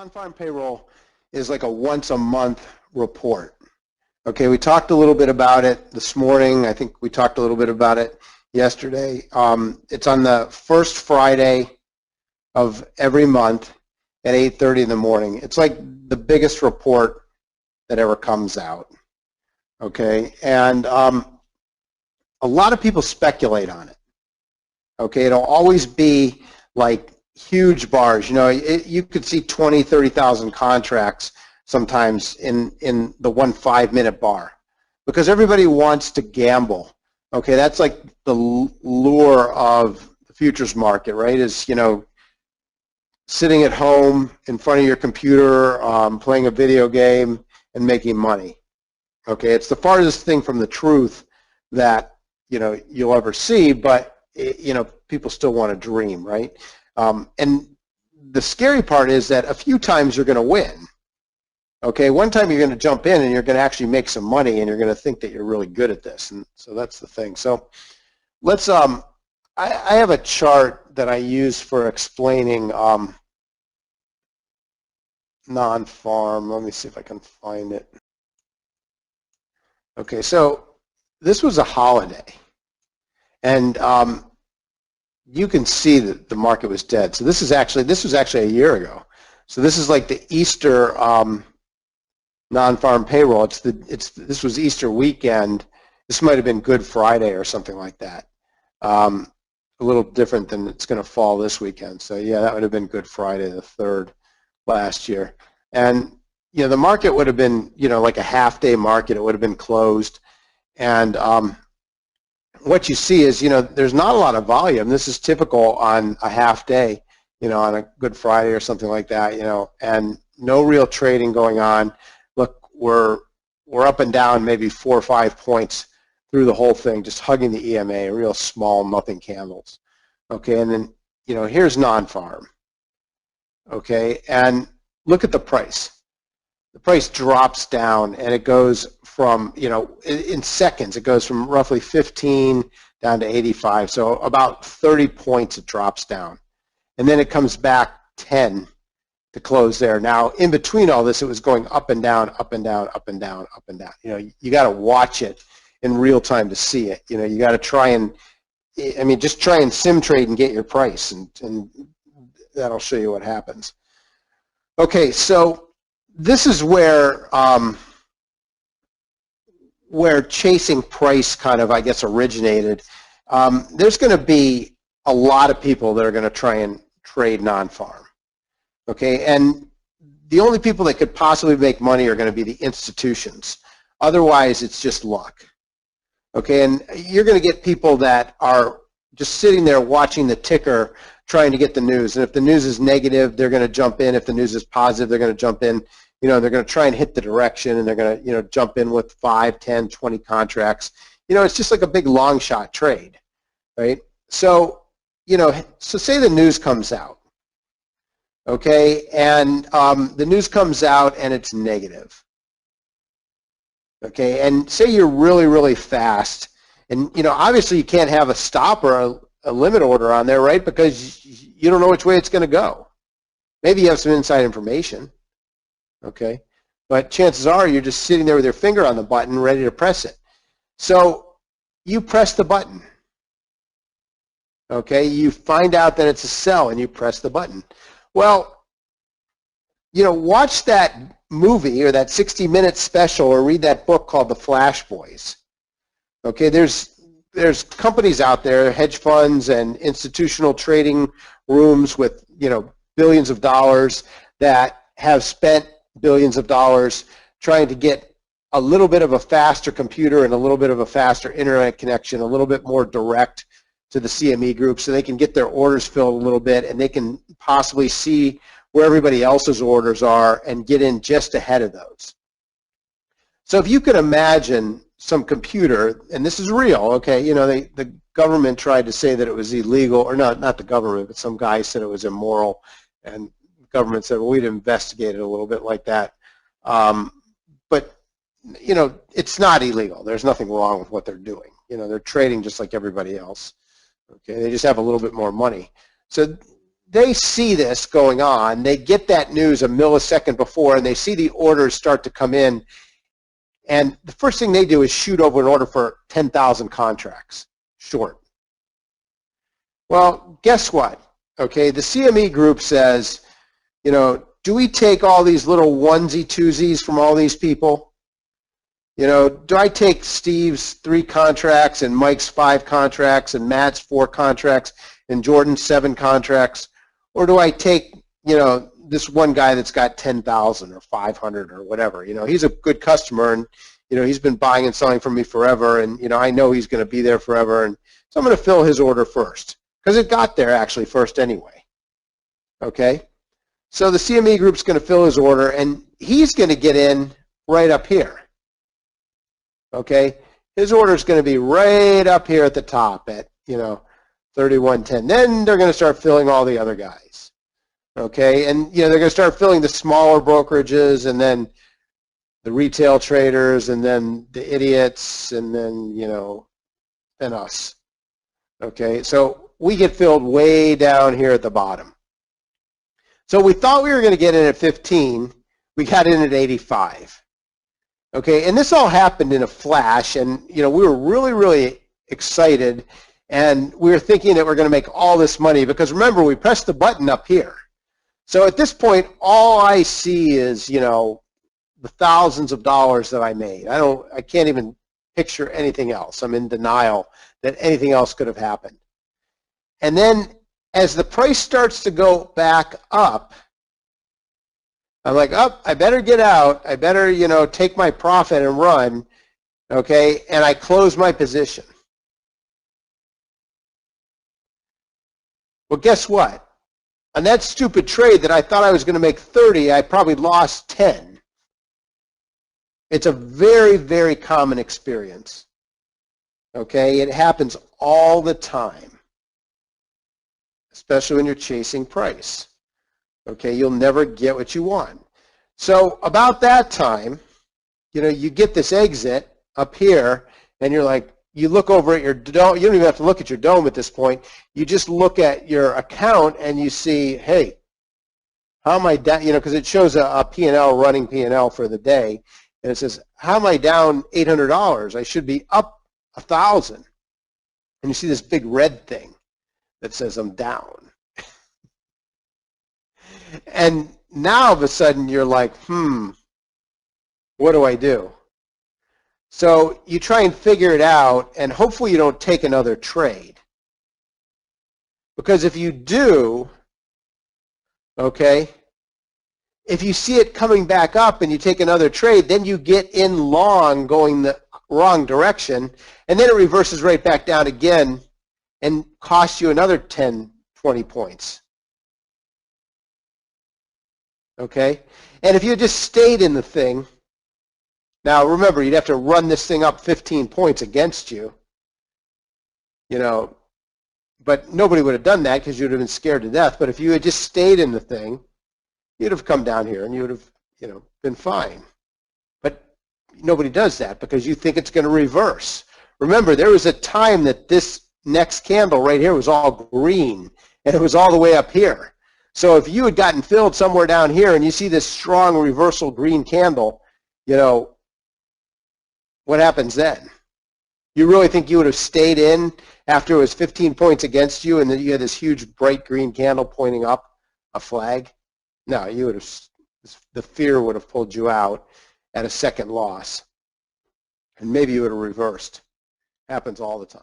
Non-farm payroll is like a once a month report. Okay, we talked a little bit about it this morning. I think we talked a little bit about it yesterday. It's on the first Friday of every month at 8:30 in the morning. It's like the biggest report that ever comes out. Okay, and a lot of people speculate on it. Okay, it'll always be like huge bars. You know, you could see 20, 30,000 contracts sometimes in the 1 5-minute bar because everybody wants to gamble. Okay, that's like the lure of the futures market, right? Is, you know, sitting at home in front of your computer, playing a video game and making money. Okay, it's the farthest thing from the truth that, you know, you'll ever see, but, you know, people still want to dream, right? And the scary part is that a few times you're going to win. Okay, one time you're going to jump in and you're going to actually make some money and you're going to think that you're really good at this. And so that's the thing. So let's, I have a chart that I use for explaining non-farm. Let me see if I can find it. Okay, so this was a holiday. And you can see that the market was dead. So this was actually a year ago. So this is like the Easter non-farm payroll. This was Easter weekend. This might have been Good Friday or something like that. A little different than it's going to fall this weekend. So yeah, that would have been Good Friday the 3rd last year. And you know, the market would have been, you know, like a half-day market. It would have been closed. And what you see is, you know, there's not a lot of volume. This is typical on a half day, you know, on a Good Friday or something like that, you know, and no real trading going on. Look, we're up and down maybe 4 or 5 points through the whole thing, just hugging the EMA, real small, nothing candles. Okay, and then, you know, here's non-farm. Okay, and look at the price. The price drops down and it goes from, you know, in seconds, it goes from roughly 15 down to 85. So about 30 points it drops down. And then it comes back 10 to close there. Now, in between all this, it was going up and down, up and down, up and down, up and down. You know, you got to watch it in real time to see it. You know, you got to try and, I mean, just try and sim trade and get your price, and that'll show you what happens. Okay, so this is where chasing price kind of, I guess, originated. There's going to be a lot of people that are going to try and trade non-farm. Okay, and the only people that could possibly make money are going to be the institutions. Otherwise, it's just luck. Okay, and you're going to get people that are just sitting there watching the ticker, trying to get the news. And if the news is negative, they're going to jump in. If the news is positive, they're going to jump in. You know, they're going to try and hit the direction, and they're going to, you know, jump in with 5, 10, 20 contracts. You know, it's just like a big long shot trade, right? So, you know, so say the news comes out, okay, and the news comes out and it's negative, okay, and say you're really, really fast, and, you know, obviously you can't have a stop or a limit order on there, right, because you don't know which way it's going to go. Maybe you have some inside information. Okay, but chances are you're just sitting there with your finger on the button ready to press it. So you press the button. Okay, you find out that it's a sell and you press the button. Well, you know, watch that movie or that 60-minute special or read that book called The Flash Boys. Okay, there's companies out there, hedge funds and institutional trading rooms with, you know, billions of dollars that have spent billions of dollars trying to get a little bit of a faster computer and a little bit of a faster internet connection, a little bit more direct to the CME group so they can get their orders filled a little bit and they can possibly see where everybody else's orders are and get in just ahead of those. So if you could imagine some computer, and this is real, okay, you know, the government tried to say that it was illegal, or not the government, but some guy said it was immoral, and government said, well, we'd investigate it a little bit like that. But, you know, it's not illegal. There's nothing wrong with what they're doing. You know, they're trading just like everybody else. Okay, they just have a little bit more money. So they see this going on. They get that news a millisecond before, and they see the orders start to come in. And the first thing they do is shoot over an order for 10,000 contracts short. Well, guess what? Okay, the CME group says, you know, do we take all these little onesie twosies from all these people? You know, do I take Steve's 3 contracts and Mike's 5 contracts and Matt's 4 contracts and Jordan's 7 contracts? Or do I take, you know, this one guy that's got 10,000 or 500 or whatever? You know, he's a good customer, and, you know, he's been buying and selling from me forever, and, you know, I know he's going to be there forever, and so I'm going to fill his order first, because it got there actually first anyway. Okay? So the CME group's going to fill his order, and he's going to get in right up here. Okay? His order is going to be right up here at the top at, you know, 31.10. Then they're going to start filling all the other guys. Okay? And, you know, they're going to start filling the smaller brokerages, and then the retail traders, and then the idiots, and then, you know, and us. Okay? So we get filled way down here at the bottom. So we thought we were going to get in at 15. We got in at 85. Okay, and this all happened in a flash, and, you know, we were really, really excited, and we were thinking that we're going to make all this money, because remember, we pressed the button up here. So at this point, all I see is, you know, the thousands of dollars that I made. I can't even picture anything else. I'm in denial that anything else could have happened. And then as the price starts to go back up, I'm like, oh, I better get out. I better, you know, take my profit and run, okay? And I close my position. Well, guess what? On that stupid trade that I thought I was going to make 30, I probably lost 10. It's a very, very common experience, okay? It happens all the time, especially when you're chasing price. Okay, you'll never get what you want. So about that time, you know, you get this exit up here, and you're like, you look over at your dome. You don't even have to look at your dome at this point. You just look at your account, and you see, hey, how am I down? You know, because it shows a P&L, running P&L for the day, and it says, how am I down $800? I should be up 1,000. And you see this big red thing that says I'm down. And now all of a sudden you're like, what do I do? So you try and figure it out, and hopefully you don't take another trade. Because if you do, okay, if you see it coming back up and you take another trade, then you get in long going the wrong direction, and then it reverses right back down again and costs you another 10, 20 points. Okay? And if you just stayed in the thing, now remember, you'd have to run this thing up 15 points against you, you know, but nobody would have done that because you'd have been scared to death. But if you had just stayed in the thing, you'd have come down here and you would have, you know, been fine. But nobody does that because you think it's going to reverse. Remember, there was a time that this next candle right here was all green, and it was all the way up here. So if you had gotten filled somewhere down here and you see this strong reversal green candle, you know, what happens then? You really think you would have stayed in after it was 15 points against you and then you had this huge bright green candle pointing up, a flag? No, you would have, the fear would have pulled you out at a second loss. And maybe you would have reversed. Happens all the time.